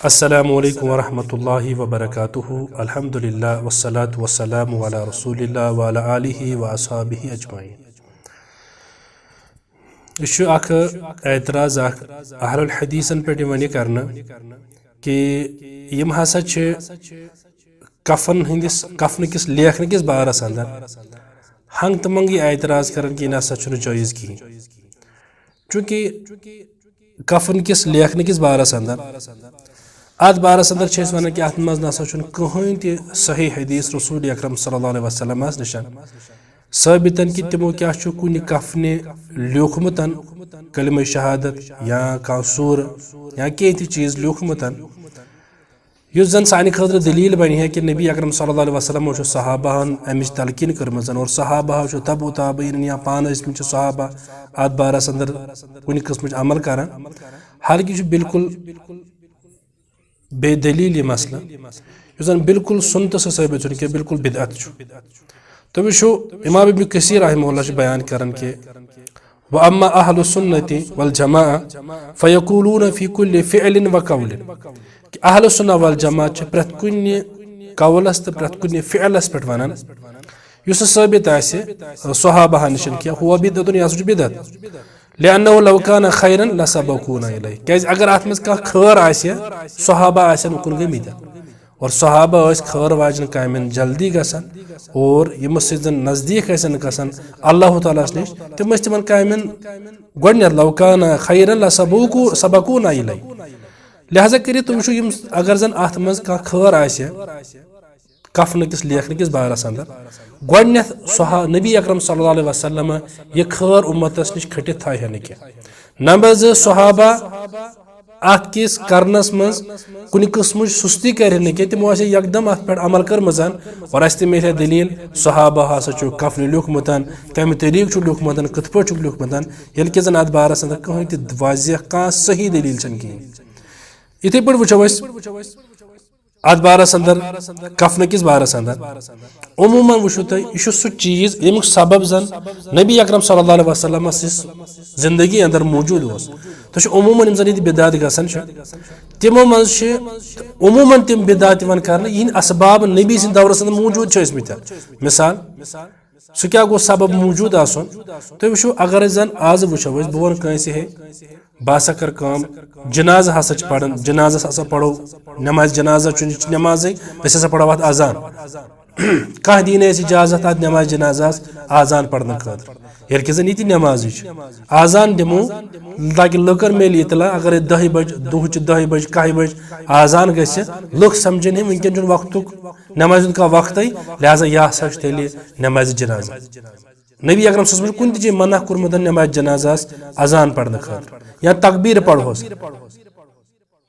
अस्सलामुअलैकुम वरहमतुल्लाहि वबरकातुहु अल्हम्दुलिल्लाह वस्सलातु वस्सलामु अला रसूलिल्लाह व अला आलिहि व अस्हाबिहि अजमाइन। एतराज़ अहलुल हदीसन पे करना कि यम हसा कफन किस लेखन किस बारस अंदर हंग तमंग ये एतराज़ कर नसा जायज़ कहीं, चूँकि कफन किस लेखन किस बारस अंदर अत बारस अंदर वन कि अत मज नसा कहीं ति सही हदीस रसूल अकरम सल्लल्लाहु अलैहि वसल्लम निशान साबितन कि तिमो क्या कुन कफने लिखमुत कलिमा शहादत या कह सूर या कह चीज़ लिखमुत युस जन सानि खतर दलील बन है कि नबी अकरम सल्लल्लाहु अलैहि वसल्लम सहाबाहन अमिच तलकीन कर्म और सहाबा तबु ताबईन या पान सहाबा अत बारस अंदर कुन किस्म अमल कर हालांकि बिल्कुल बेदलील यह मसला जन बिल्कुल सुनत से साबित कि बिल्कुल बिदअत तो वो इमाम इब्न कसीर रहमहुल्लाह बयान करन के व अम्मा अहलु सुन्नति वल जमाअ फयकूलून फी कुल्लि फ़िअलिन व क़ौलिन कि अहलु सुन्नह वल जमाअ प्रत कुन्नि कौलस तो प्रत कुन्नि फ़िअलस पे वनान युस साबित आसे सहाबा निशन कि हुवा बिदअतुन या बिदअत लिअन्नहु लौ कान खैरन लसबकूना इलैहि क्या अगर अत मज कह खैर आसे सहाबा आसन उकुन गमित और सहाबा खैर वाजन कामन जल्दी गसन और यम सजन नजदीक गसन अल्लाह ताला निश तिम तिमन कामन गोडनेथ लौ कान खैरन लसबकूना इलैहि लिहाजा कर तुम अगर जन अत मज कह खैर आसे कफन किस लेखन किस बारस अंदर गोडनेथ नबी अकरम सल्लल्लाहु अलैहि वसल्लम यह खैर उम्मतस निश खटित था क्या नंबर जो सहाबा अत किस करनस मज कुन किस्म सुस्ती कर तमो यकदम अत पे अमल कर्मजान और अस तम दलील सहाबा हसा कफन लिखमुत कम तरीक लिखमुत कत पे लिखमुत ये कि जन अत बारस अंदर कहीं वाज़ह कह सही दलील कहें इथे पे वो अत बारस अंदर कफन किस बारस अंदर उमूमन वो तुम यह सह चीज़ यमुक सबब जन नबी अकरम सल्लल्लाहु अलैहि वसल्लम जिंदगी अंदर मौजूद तो उमूमन जन ये बिदात गसन तिमो मज उमूमन तम बिदात वन कर असबाब नबी सद दौरस अंदर मौजूद मिसाल सह क्या गो सबब मौजूद आसन तो वो अगर जन आज वो बह वन कंसे है बह हसा कर जनाज हसा पढ़न जनाज हसा पढ़ो नमाज जनाजा नमाज हसा पढ़ो अत अजान कह दीन इजाजत अत नमाज जनाजा आजान पढ़ने खतर ये कि जन ये नमाज आजान दिमो ताकि लुकन मिल इतला अगर 10 बज दुह 10 बज 1 बज आजान गि लुक समझन वनकन वक्त नमाज का वक्त लिहाजा यह हसा तेल नमाज जनाजा नबी अकरम सल्लल्लाहु अलैहि वसल्लम कुन ती मना कर्मुत नमाज जनाजा अजान पढ़ने खतर या तकबीर पढ़ोस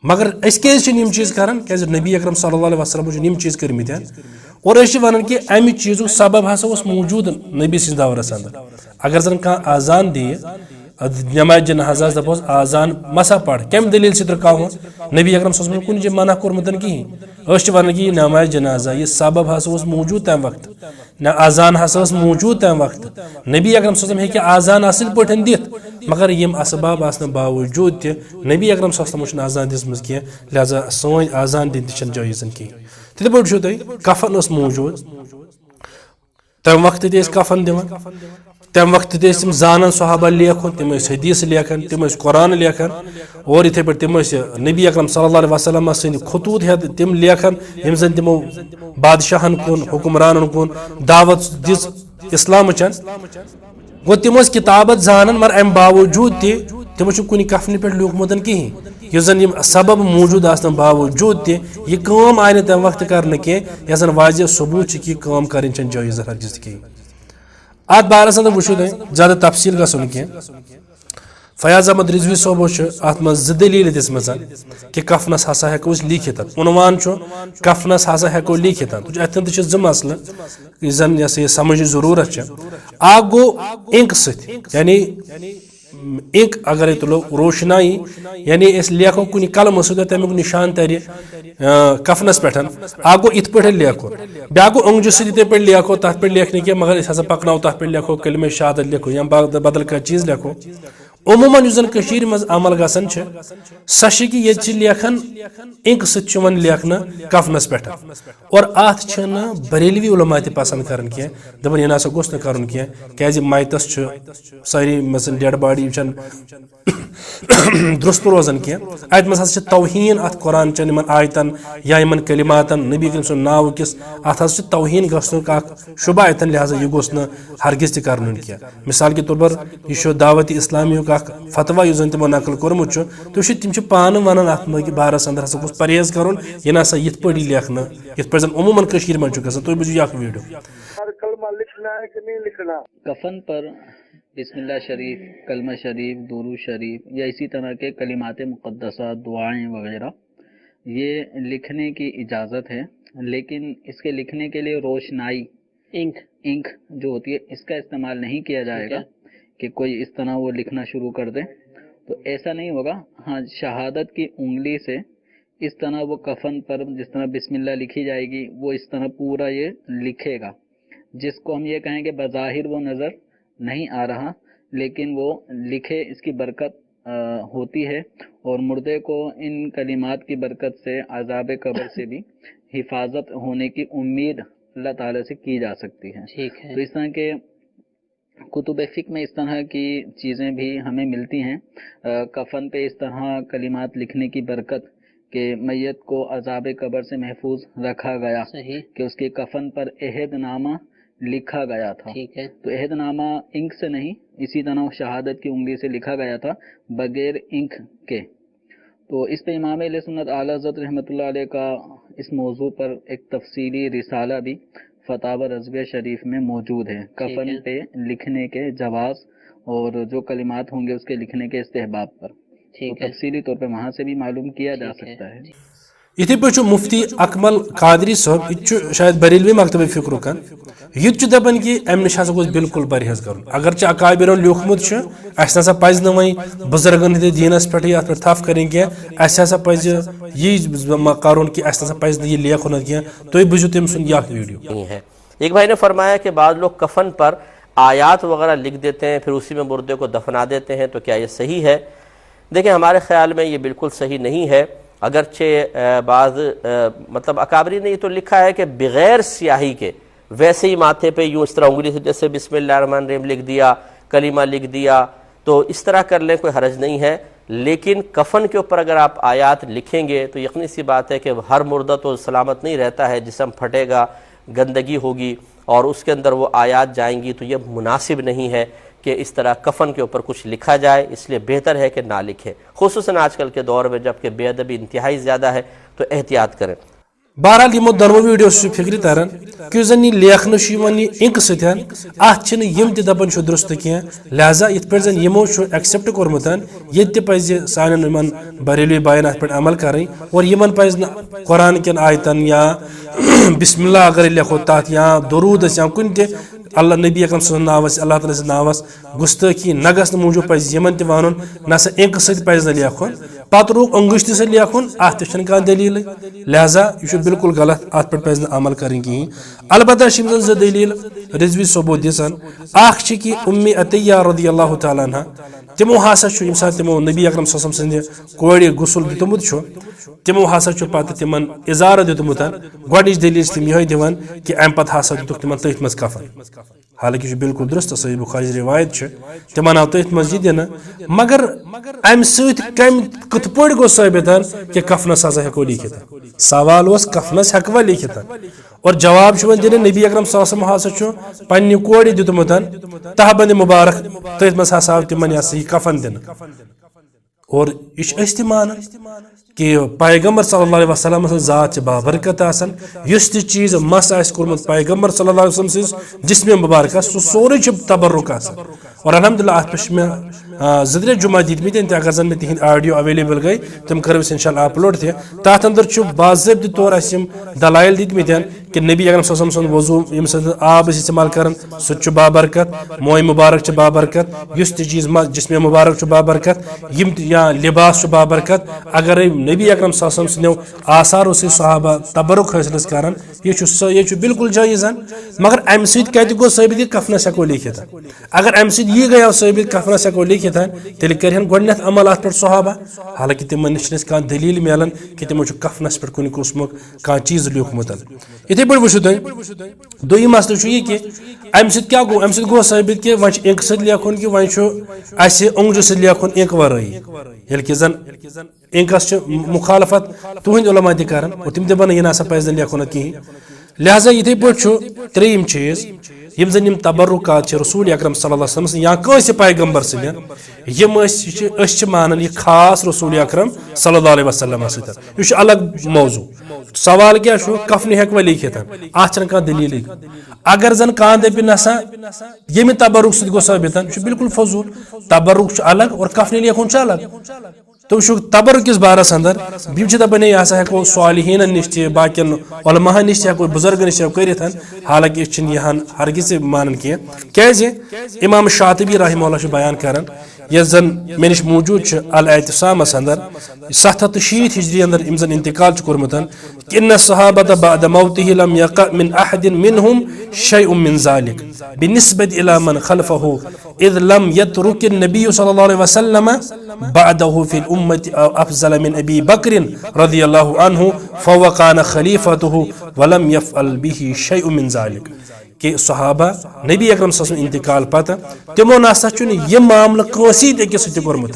मगर यम चीज़ कर नबी अकरम सल्लल्लाहु अलैहि वसल्लम यम चीज़ कर्मित और वन कि अमि चीज़ सबब हसा मौजूद नबी सद दौरस अंदर अगर जन कह आजान दिए नमाज जनाजा दपोस आजान मसा पढ़ कम दलील से तरह नबी अकरम सल्लल्लाहु अलैहि वसल्लम कुन मना कर्मुत कहीं वन कि यह नमाज जनाजा यह सबब हसा मौजूद तम वक्त न आजान हसा मौजूद तम वक्त नबी अकरम सल्लल्लाहु अलैहि वसल्लम हे आजान असल पे दित मगर यम असबाब आसन बावजूद त नबी अकरम सल्लल्लाहु अलैहि वसल्लम आजान दिसमज कह लिहाजा सोन आजान दिन जायज़ कहीं तिथे पे तुम कफन मौजूद तम वक्त कफन दिवान तम वक्त तम जानन सहाबा लेखन तम हदीस लेखन तम कुरान लेखन और इथे पे तम नबी अकरम सल्लल्लाहु अलैहि वसल्लम सद खतूत हे तम लेखन यम जन तमो बादशाहन कुन हुक्मरानन कुन दावत दिस इस्लाम गो तम किताबत जानन मगर अम बावजूद तम कुन कफन पे लिखमुत कहीं यह जन सबब मौजूद आसन बावजूद यह काम आय तम वक्त कर कह जन वाज़ह सबूत कि काम कर जायज़ हरगिज़ कहीं अत बारस अंदर वो ज्यादा तफसील गसन कह फयाज अहमद रिजवी सोबो अत मज दलील दिसम कि कफनस हसा हेको लिखित उनवान कफनस हसा हेको लिखित अतन ज मसल जन यह समझ जरूरत अख गो इंक यानी इंक अगर तुलो रोशनाई यानी लेखो कुन कलम सद तमिक निशान तर कफनस पे अख गो इत पे लेखो ब्या गो अंगजु सत पे लेखो तथ पे लेखने के मगर हसा पकनो तथ पे लेखो कलिमा शहादत लेखो या बदल कह चीज लेखो उमूमन मज अमल गसन सह कि ये लेखन इंक सत्य लेखना कफनस पे और अत बरेलवी उलमा त पसंद कर दपान यह ना गोस कर क्या मायतस सारी मसल डेड बॉडी दुरुस्त रोजान कह अत मज तौहीन अत कुरान चन इन आयतन या इन कलिमातन नबी करीम सद नाव किस अत तौहीन गसनुक शुबा अतन लिहाजा यह गोस हरगिज त कर मिसाल के तौर पर यह दावत इस्लामी फतवा यह जन तमो नकल कोर्मुत तुम पान वन अत बारस अंदर हसा गोस परहेज कर यह ना यथ पे लेखन यथ पे अमूमन मज ग तुम बुझो यह वीडियो कफन पर बिस्मिल्लाह शरीफ, कलमा शरीफ, दुरूद शरीफ या इसी तरह के कलिमात मुक़द्दसा, दुआएं वगैरह ये लिखने की इजाज़त है, लेकिन इसके लिखने के लिए रोशनाई इंक जो होती है इसका इस्तेमाल नहीं किया जाएगा कि कोई इस तरह वो लिखना शुरू कर दे, तो ऐसा नहीं होगा। हाँ, शहादत की उंगली से इस तरह वो कफन पर जिस तरह बिस्मिल्लाह लिखी जाएगी वो इस तरह पूरा ये लिखेगा, जिसको हम ये कहेंगे बज़ाहिर वो नज़र नहीं आ रहा लेकिन वो लिखे, इसकी बरकत होती है और मुर्दे को इन कलिमात की बरकत से अज़ाब कब्र से भी हिफाजत होने की उम्मीद अल्लाह ताला से की जा सकती है। ठीक है। तो इस तरह के कुतुब फ़िक़्ह में इस तरह की चीज़ें भी हमें मिलती हैं। कफन पे इस तरह कलिमात लिखने की बरकत कि मैयत को अज़ाब कब्र से महफूज रखा गया, कि उसके कफन पर अहदनामा लिखा गया था। ठीक है। तो अहदनामा इंक से नहीं, इसी तरह शहादत की उंगली से लिखा गया था बगैर इंक के। तो इस पे इमाम अहले सुन्नत आला हज़रत रहमतुल्लाह अलैह का इस मौजू पर एक तफसीली रिसाला भी फतावा रज़विया शरीफ में मौजूद है, कफन पे लिखने के जवाज़ और जो कलिमात होंगे उसके लिखने के इस्तेहबाब पर। तो तफसीली तौर पर वहाँ से भी मालूम किया जा सकता है। इथे पे मुफ्ती अकमल कादरी साहब यह शायद बरेलवी मकतब फ़िक्र यह दपान कि अम नश गोस बिल्कुल परहेज कर, अगर अकाबिरों लिखमुत असा पज वही बुजुर्गन हंद दीनस पे अत थफ करें कह असा पज यह कर कि असा पज यह लेखन कह। तुम बुझो तम सुन यह वीडियो है। एक भाई ने फरमाया कि बाद लोग कफन पर आयात वगैरह लिख देते हैं फिर उसी में मुर्दे को दफना देते हैं, तो क्या ये सही है? देखिए, हमारे ख्याल में ये बिल्कुल सही नहीं है। अगरचे मतलब अकाबरी ने ये तो लिखा है कि बगैर स्याही के वैसे ही माथे पे यूँ इस तरह उंगली से जैसे बिस्मिल्लाहिर्रहमानिर्रहीम लिख दिया, कलीमा लिख दिया, तो इस तरह कर लें, कोई हरज नहीं है। लेकिन कफन के ऊपर अगर आप आयात लिखेंगे तो यकीनी सी बात है कि हर मुर्दा तो सलामत नहीं रहता है, जिस्म फटेगा, गंदगी होगी और उसके अंदर वो आयात जाएंगी, तो यह मुनासिब नहीं है कि इस तरह कफन के ऊपर कुछ लिखा जाए। इसलिए बेहतर है कि ना लिखें, खुसूसन आजकल के दौर में जबकि बेअदबी इंतहाई ज़्यादा है, तो एहतियात करें। बहरहाल यमो दोनों वीडियो फिक्र तरन कि जन यह लेखन इंक सतन अत दपान दुरुस्त कह, लिहाजा इत पे जन यमो एक्सेप्ट कोर्मुत ये पज सान बरेलवी बायन अत पे अमल करें और यमन पज कुरान कन आयतन या बिस्मिल्लाह अगर लेखो तथ या दुरूद या कुन अल्लाह नबी अकरम सल्लल्लाहु अलैहि वसल्लम अल्लाह ताला नावस गुस्ताखी न गस मूजूब पज यमन त वन न सा इंक सत पज लेखन पत रूक अंगुश्त से लेखन अत कह दलील, लिहाजा यह बिल्कुल गलत, अत पे पज अमल करें कहीं। अलबत्ता जो दलील रिजवी सबूत दिसान कि उम्मी अतिया रज़ियल्लाहु तआला अन्हा तमो हसा तमो नबी अकरम सल्लल्लाहु अलैहि वसल्लम सद कोड़ गुसल दितमुत तमो हसा पत तिमन इजार दितमुत गोडनिच दलील तम यह दिवान कि अम पत हसा दितुक तिमन तथ मज कफन। हालांकि बुल्कुल दुरुस्त सही बुखारी रिवायत तिमन आव तथ मज यह दिन, मगर अम कत पे गो साबित कि कफनस हसा हेको लिखित। सवाल कफनस हेकवा लिखित और जवाब दिन नबी अकरम सल्लल्लाहु अलैहि वसल्लम पन्ने कोड़ दितमुत तहबंद मुबारक तथ मज हसा तिमन यह कफन दिन। और यह मान कि पैगम्बर सल्लल्लाहु अलैहि वसल्लम ज़ात बाबरकत आसन, युस चीज़ मस आस कोर्मुत पैगम्बर सल्लल्लाहु अलैहि वसल्लम सज जिस्म मुबारक सह सोरे तबरुक आसन। और अल्हम्दुलिल्लाह अत पे ज़ जुमा दितमित, अगर जन में तिहद ऑडियो अवेलेबल गई तम करो इंशाल्लाह अपलोड तथ अंदर बाज़ाब्त तौर दलाइल दितमित कि नबी अकरम सल्लल्लाहु अलैहि वसल्लम वजू यम आब इस्तेमाल कर सह बाबरकत, मोय मुबारक बाबरकत, युस चीज़ जिस्म मुबारक बाबरकत, यम या लिबास बाबरकत। अगर नबी अकरम सल्लल्लाहु अलैहि वसल्लम आसार सहाबा तबरुक हासिल कर यह बिल्कुल जायज़, मगर अम सत गो साबित कफनस हेको लिखित। अगर अम यह गया साबित कफनस हेको लिखित तेल करहन गोडनेथ अमल अत पे सहाबा हालांकि तिमन निश कह दलील मिलान कि तिमो कफनस पे कुन कुसमुक कह चीज लिखमुत इथे पे वो दुई मसल यह कि अम क्या गो अम गो साबित कि वह इंक सत लेखुन कि वह ओंगजु सत लेखुन इंक वरई ये कि जन इंकस मुखालफत तुहद उलमा तन और तिम दपान यह ना पज लेखुन कहीं लिहाजा इथे पे त्रेयम चीज यम जन तबरुकात रसूल अकरम सल्लल्लाहु अलैहि वसल्लम या कंस पैगंबर सदन मानन यह खास रसूल अकरम सल्लल्लाहु अलैहि वसल्लम सत यह अलग मौजू सवाल क्या कफन हेकवा लिखित अत कह दलील अगर जन कह दप नसा यम तबरुक सत गो साबित बिल्कुल फजूल तबरुक अलग और कफन लिखुन अलग तो तबरुक किस बारस अंदर बीच दपान यह हेको सालिहीन निश बाकिन उलमा निश हेको बुजुर्ग निश कर हालांकि यह हरगिज मानन कह इमाम शातिबी रहमहुल्लाह बयान कर यह जन मे निश मौजूद अल एतिसामस अंदर 760 हिजरी अंदर इम जन इंतकाल कोर्मुत इन्न सहाबत बाद मौतिही लम यक़अ मिन अहदिन मिनहुम शैउन मिन ज़ालिक बिनिस्बत इला मन खल्फहु इज़ लम यतरुक नबी सल्लल्लाहु अलैहि वसल्लम बअदहु फिल उम्मति अफज़ल मिन अबी बकर रज़ियल्लाहु अन्हु फहुव कान खलीफतहु व लम यफ़अल बिही शैउन मिन ज़ालिक कि सहाबा नबी अकरम सल्लल्लाहु अलैहि इंतकाल पत तिमो नासा यह मामल कंसी अकिस कोर्मुत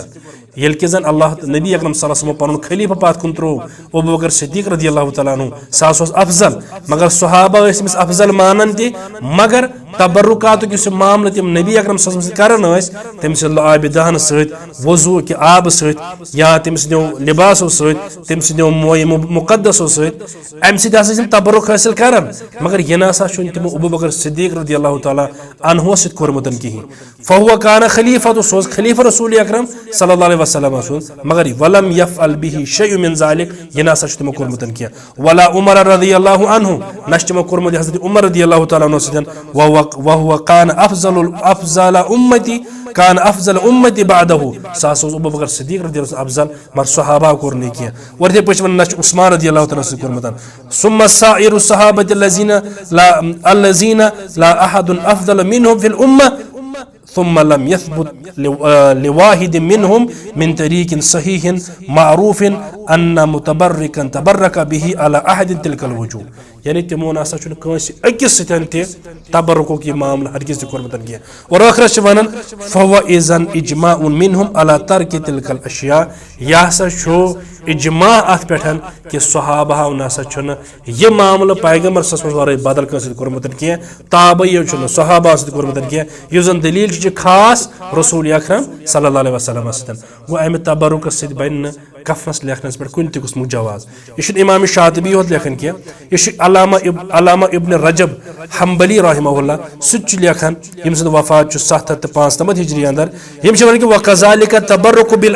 येल कि जन अल्लाह नबी अकरम सल्लल्लाहु अलैहि वसल्लम पन खलीफा पात कुन त्रो अबू बकर सिद्दीक रज़ियल्लाहु तआला अन्हु सास अफजल मगर सहाबा अफजल मानन ति मगर तबरुकात किस मामल तिम नबी अकरम सल्लल्लाहु अलैहि वसल्लम करन तम से आब दहन सहित वजू कि आब सहित या तम से लिबासो सहित तम से मोय मुकद्दसो सहित अम से तबरुक हासिल करन मगर यह नासा तिम अबू बकर सिद्दीक रज़ियल्लाहु तआला अन्हु सहित कोर्मुतन कहीं फहुव कान खलीफा तो सोज खलीफा रसूल अकरम सल्लल्लाहु अलैहि वसल्लम मगर वलम यफ़अल बिही शैउन मिन ज़ालिक यह नासा तिमो कोर्मुतन किया वला उमर रज़ियल्लाहु अन्हु नश तिमो कोर्मुत हज़रत उमर रज़ियल्लाहु तआला अन्हु सदन वहुव कान अफज़ल उम्मती कान अफज़ल उम्मती बादहु सास अबू बकर सिद्दीक रज़ियल्लाहु अफज़ल मगर सहाबा कोर नहीं किया और थे पछवन नश उस्मान रज़ियल्लाहु तआला से कोर्मुतन सुम्मा साइरु सहाबत अल्लज़ीना ला अहदुन अफज़ल मिनहुम फिल उम्मा ثم لم يثبت لواحد منهم من طريق صحيح معروف أن متبركا تبرك به على أحد تلك الوجوه यानी तिमो नासा कंस अकिस सतन तबरुक यह मामल हरगिज कोर्मुतन किया और आखिर वनान फहुव इज़न इज्माउन मिनहुम अला तर्क तिलकल अशिया यह हसा इज्मा अत पे कि सहाबा नासा यह मामल पैगंबर वर बदल कंस कोर्मुतन किया ताबई सहाबा कोर्मुतन किया यह जन दलील खास रसूल अकरम सल्लल्लाहु अलैहि वसल्लम सतन गो अमि तबरुक सत बन कफनस लेखनस पे कुन कुसमुक जवाज यह इमाम शातिबी होत लेखन किया यह अल्लामा इब्न रजब हम्बली रहमहुल्लाह सह लेखन यम सद वफात 795 हिजरी अंदर यम वन कि वकज़ालिक तबरुक बिल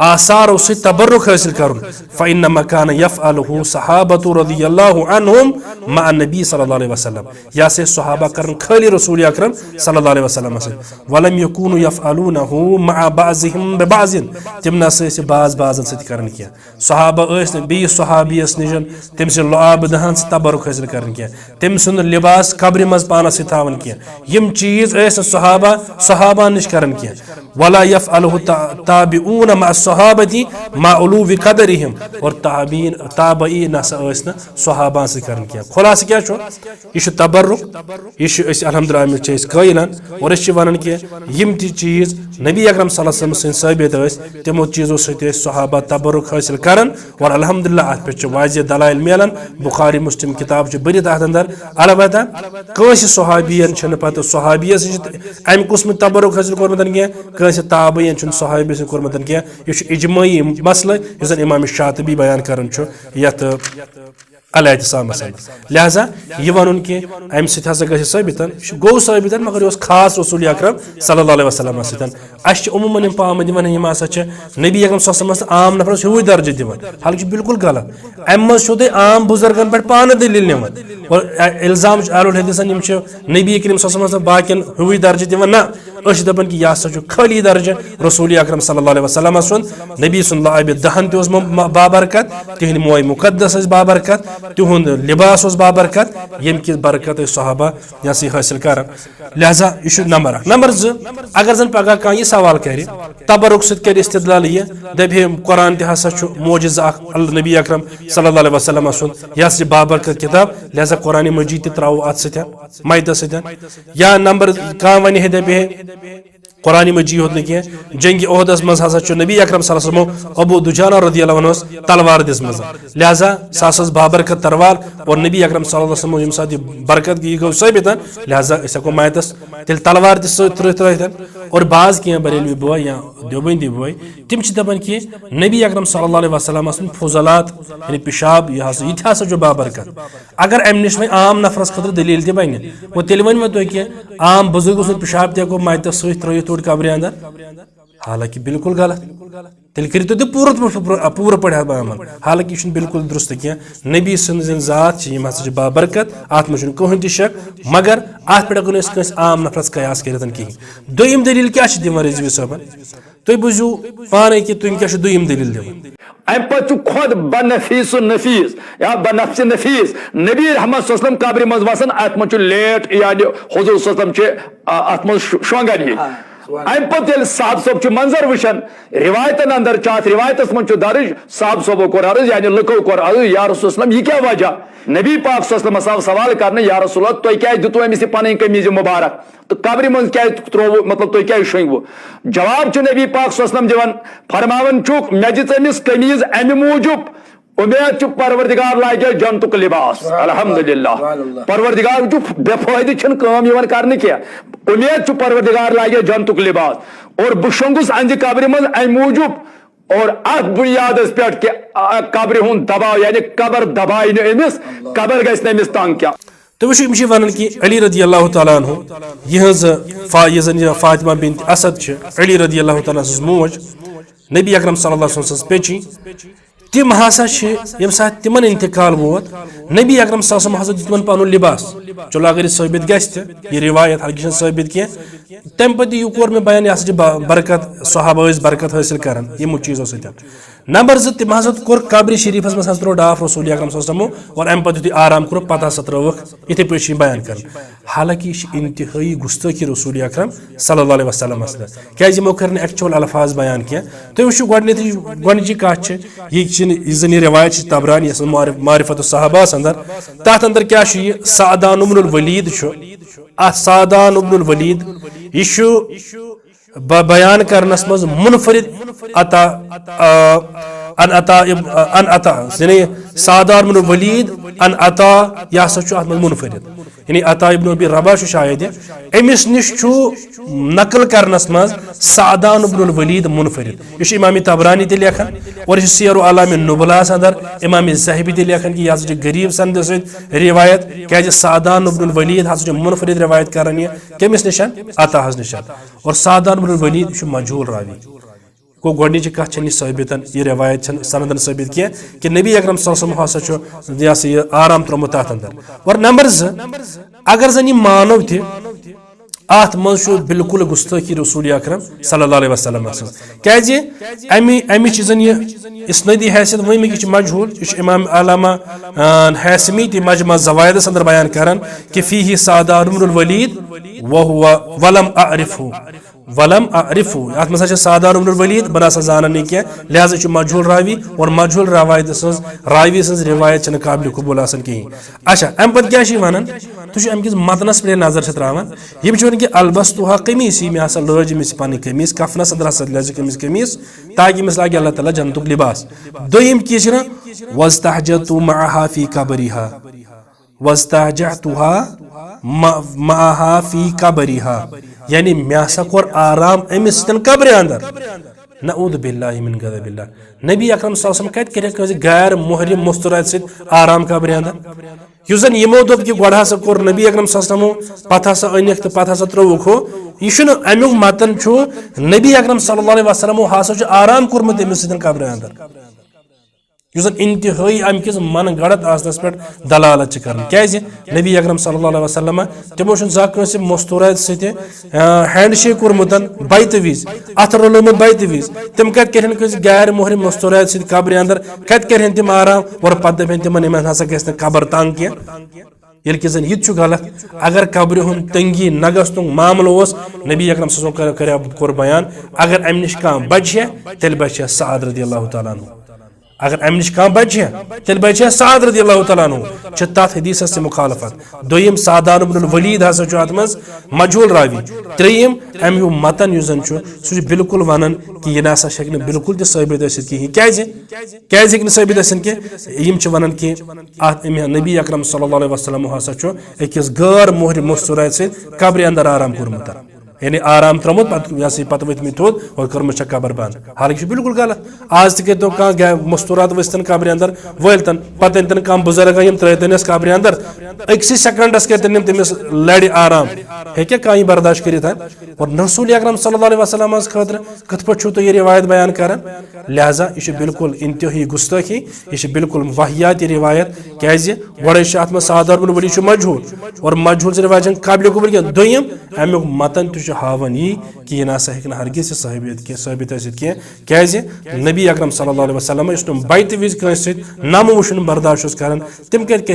आसार उस तबरुक हासिल कर फ़इन्न मकान यफ़अलहु सहाबतु रज़ियल्लाहु अन्हुम मा नबी सल्लल्लाहु अलैहि वसल्लम या से सहाबा करन खाली रसूल अकरम सल्लल्लाहु अलैहि वसल्लम से वलम यकूनु यफ़अलूनहु मा बाज़िहिम बिबाज़िन तिमना से बाज़ सत करन किया सहाबा बी सहाबी निजन तम से आब दहन से तबरुक हासिल करन किया तम सुन लिबास कब्र मज पानस से थावन किया यम चीज सहाबा निश करन किया वला यफ़अलहु ताबिऊन मा सहाबती मा उलूवी क़दरिहिम और ताबई नसा सहाबा से करन किया खुलासा क्या यह तबरुक यह अल्हम्दुलिल्लाह कायलान और वन कि यम चीज नबी अकरम सल्लल्लाहु अलैहि वसल्लम साबित तिमो चीजों सत सहाबा तबरुक हासिल करन और अल्हम्दुलिल्लाह अत पे वाज़ेह दलाइल मिलन बुखारी मुस्लिम किताब बरित अत अंदर अलबत्ता कंस सहाबियन पत सहाबियस अमि कुसम तबरुक हासिल कोर्मुतन कह कंस ताबईन सहाबी से कोर्मुतन कह यह इजमाई मसल यह इमाम शातिबी बयान करन यथ अल एतिसामस लिहाजा यह वन कि अमि सत गो साबित मगर यह खास रसूल अकरम सल्लल्लाहु अलैहि वसल्लम सत अस उमूमन पाम दिवान यम हसा नबी अकरम सल्लल्लाहु अलैहि वसल्लम आम नफरस ह्यू दर्ज दिवान हालांकि बिल्कुल गलत अम मज आम बुजुर्गन पे पान दलील निवान और इल्जाम आलुल हदीसन यम नबी करीम सल्लल्लाहु अलैहि वसल्लम बाकिन ह्यू दर्ज दिवान ना दपान कि यह हसा खाली दर्ज रसूल अकरम सल्लल्लाहु अलैहि वसल्लम सुन नबी सुन लाब दहन तस बाबरकत तिहद मोय मुकद्दस बाबरकत तिहुंद लिबास बाबरकत यम कि बरकत सहाबा यह हासिल कर लिहाजा यह नंबर 1 नंबर 2 अगर जन पगह कह यह सवाल कर तबरुक सत कर इस्तदलाल यह दपे कुरान तसा मोजिज नबी अकरम सल्लल्लाहु अलैहि वसल्लम सुन यह बाबरकत किताब लिहाजा कुरान मजीद त्रो अत सत सत या नंबर कह वन दपे कुरान मजीद होत कह जंग ओहदस मज हसा नबी अकरम सल्लल्लाहु अलैहि वसल्लम अबू दुजाना रदियल्लाहु अन्हु तलवार दिस मज लिहाजा सह बाबरकत तलवार और नबी अकरम सल्लल्लाहु अलैहि वसल्लम यम साथ बरकत गो साबित लिहाजा हको मायतस तेल तलवार त्रथ और बाज कह बरेलवी बॉय या देवबंदी बॉय तम दपान कि नबी अकरम सल्लल्लाहु अलैहि वसल्लम सुन फजलात यानी पेशाब यह हसा जो बाबरकत अगर अम नश आम नफरस खतर दलील तह बन वो तेल वन तुम कह आम बुजुर्ग सुन पेशाब तह मायतस सत्रित तोड़ कब्र अंदर हालांकि बिल्कुल गलत तेल कर पूर पे अमल हालांकि यह बिल्कुल दुरुस्त कह नबी सज जात हसा बाबरकत अत मज कहन शक मगर अत पे आम नफरस कयास कर कहें दोम दलील क्या दिवान रिजवी साहबन तुम बुझू पाने कि तुम क्या दुम दलील दिवान अम पे खुद बनफीस नफीस या बनफ्स नफीस नबी रहमत कब्र मज वसन अत मज लेट यानी हुजूर अत मज शोंगन अम पे साहब सोब मंजर वुचान रिवायतन अंदर चात रिवायतस मज दर्ज साहब सोबो कोर अर्ज यानी लुको कोर अर्ज या रसूल यह क्या वजह नबी पाक सवाल कर या रसूल तुम क्या दितु अमिस पन कमीज मुबारक तो कब्र मज क्या त्रो मतलब तुम क्या शोंगव जवाब नबी पाक दिवान फरमावन चुक मे दित अमिस कमीज अमि मूजूब उम्मीद परवरदिगार लागे जंतुक लिबास अल्हम्दुलिल्लाह परवरदिगार बेफायदे काम कर उम्मीद परवरदिगार लागे जंतुक लिबास और बह शोंगुस अंद कब्र मज अमि मूजूब और अत बुनियाद पे कब्र हुंद दबाव यानी कब्र दबाई अमिस कब्र गमिस तंग क्या तो वो वन कि अली रदी अल्लाह तआला अन्हु यह फातिमा बिन्त असद अली रदी अल्लाह तआला मोज नबी अकरम सल्लल्लाहु अलैहि वसल्लम पेची तम हसा यम साथ तिमन इंतकाल वोत नबी अकरम सल्लल्लाहु अलैहि वसल्लम तिमन पन लिबास चलो अगर साबित गि रिवायत हर साबित कह तम पे यह कोर मे बयान यह बरकत सहाबा बरकत हासिल कर यमो चीजों सत नंबर 2 तम हसा कोर कब्र शरीफस मज त्रो डाफ रसूल अकरम सल्लल्लाहु अलैहि वसल्लम और अम पे आराम कोर पता हसा त्रोक इथे पे बयान कर हालांकि इंतहाई गुस्ताखी रसूल अकरम सल्लल्लाहु अलैहि वसल्लम क्या यमो कर एक्चुअल अल्फाज बयान कह तुम वो गोची कत यह रिवायत तबरानी मारिफत सहाबा अंदर तथ अंदर क्या सादान इब्नुल वलीद सादान इब्नुल वलीद यह बयान करनस मज मुनफरिद अता अन अता यानी सादान इब्नुल वलीद अन अता यह हसा मुनफरिद यानी अता इब्न अबी रबा शायद अमिस निश नकल करनस मज सादान इब्नुल वलीद मुनफरिद यह इमाम तबरानी ते लेखन और यह सियर अलाम नुबलास अंदर इमाम ज़हबी ते लेखन कि यह गरीब संद रिवायत क्या सादान इब्नुल वलीद हसा मुनफरिद रिवायत कर कमिस निशान अता हज निशान और सादान इब्नुल वलीद मजहूल रावी गो गोडनिच कथ साबित यह रिवायत सनदन साबित कह कि नबी अकरम सल्लल्लाहु अलैहि वसल्लम हसा यह आराम त्रोमुत तथ अंदर और नंबर 2 अगर जन यह मानो अत मज बिल्कुल गुस्ताखी रसूल अकरम सल्लल्लाहु अलैहि वसल्लम क्या अमि जन यह इसनदी हैसियत वह मजहूल यह इमाम अल्लामा हैसमी मजमा ज़वाइदस अंदर बयान कर कि फीही सादान इब्नुल वलीद वहुवा वलम अरिफू अत मज सादान इब्नुल वलीद बना जाना नहीं कह लिहाजा मजहूल रावी और मजहूल रवायत रावी सज रिवायत काबिल कबूल कहीं अच्छा अम पे क्या वन तुम अमिस मतनस पे नजर त्रावान यम वन कि अलबस्तुहा कमीस मे हसा लज अमिस पन कमीस कफनस अंदर हसा लज कमीस ताकि अमिस लागे अल्लाह ताला जन्नतुक लिबास दोयम किस वस्तहजतु मअहा फी कबरिहा वस्तहजतुहा मअहा फी कबरिहा यानी मे हसा कोर आराम अमिस कब्र अंदर नऊद बिल्लाहि मिन गज़बिल्लाह। नबी अकरम सल्लल्लाहु अलैहि वसल्लम कत गैर मुहरिम मुस्तुराद से आराम कब्र अंदर युस जन यमो दोप कि गोड़ हसा कोर नबी अकरम सल्लल्लाहु अलैहि वसल्लम पत हसा अनिक तो पत हसा त्रोवुक हो यह अमुक मतन नबी अकरम सल्लल्लाहु अलैहि वसल्लम हसा आराम कोर्मुत अमिस सतन कब्र अंदर युस इंतहाई अमिस मन गड़त आसनस पे दलालत कर क्या नबी अकरम सल्लल्लाहु अलैहि वसल्लम तमो जा मस्तूरात सत हैंड शेक कोर्मुत बैत विज अथ रोलोमुत बैत विज तम कत गैर मुहरिम मस्तूरात सत कब्र अंदर कत कर तम आराम और पत दपन तिमन हसा गि कब्र तंग कह ये कि जन यह गलत अगर कब्र हुन तंगी न गस्तुक मामलो नबी अकरम सल्लल्लाहु अलैहि वसल्लम कोर बयान अगर अमि नश कह बचे तेल बचे सअद रज़ियल्लाहु तआला अन्हु अगर अमि नश कह बचे तेल बचे सअद रज़ियल्लाहु तआला अन्हु तथ हदीस से मुखालफत दोयम सादान इब्नुल वलीद हसा अत मज मजहूल रावी त्रेयम अमु मतन युस जन सह बिल्कुल वनान कि यह नसा हेक बिल्कुल तह साबित कहें क्या हेक साबित कह वनान कि नबी अकरम सल्लल्लाहु अलैहि वसल्लम हसा अकिस गैर मुहरिम मस्तूरात से कब्र अंदर आराम कोर्मुत यानी आराम त्रोमुत पत वथमित थोद और कर्मत कब्र बंद हालांकि बिल्कुल गलत आज तक तो कह मस्तूरात वस्तन कब्र अंदर वलतन पतन कम बुजुर्ग यम त्रतन कब्र अंदर अक्सी सेकंडस कर तमिस लड़ आराम हे कह बर्दाश्त कर और रसूल अकरम सल्लल्लाहु अलैहि वसल्लम खतर कत पे तो यह रिवायत बयान कर लिहाजा यह बिल्कुल इंतहाई गुस्ताखी यह बिल्कुल वाहियात रिवायत क्या गोड़े अत मे सअद इब्न वली मजहूल और मजहूल से रिवायत काबिल कबूल क्या दोयम अमुक मतन हावन यी कि यह नसा हेक हरगिज साबित क्या नबी अकरम सल्लल्लाहु अलैहि वसल्लम इस बैत विज कस नम वुन बर्दाश्त कर तम कत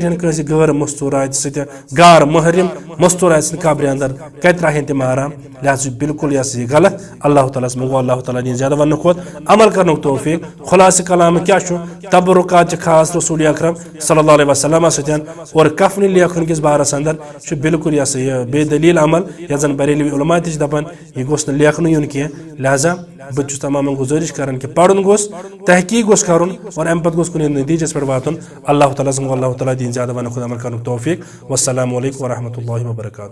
गैर मस्तूरात सत गैर मुहरिम मस्तूरात सत कब्र अंदर कत राहन तम आराम लिहाजा बिल्कुल यह गलत अल्लाह ताला गो अल्लाह ताला दी ज्यादा वन खोत अमल करने तौफीक खुलास कलाम क्या तबरुकात खास रसूल अकरम सल्लल्लाहु अलैहि वसल्लम सत और कफन लेखन किस बारस अंदर बिल्कुल यह बेदलील अमल यह जन बरेलवी उलमा दपान यह गोस लेखन यून कह लिहाजा बहुत तमाम गुजारिश कर कि पढ़न गोस तहकीक गोस कर और अम पे कुन नतीजस पे वातन अल्लाह ताला दी ज्यादा वन खुद अमल कर तौफीक वस्सलामु अलैकुम व रहमतुल्लाहि व बरकातुहू।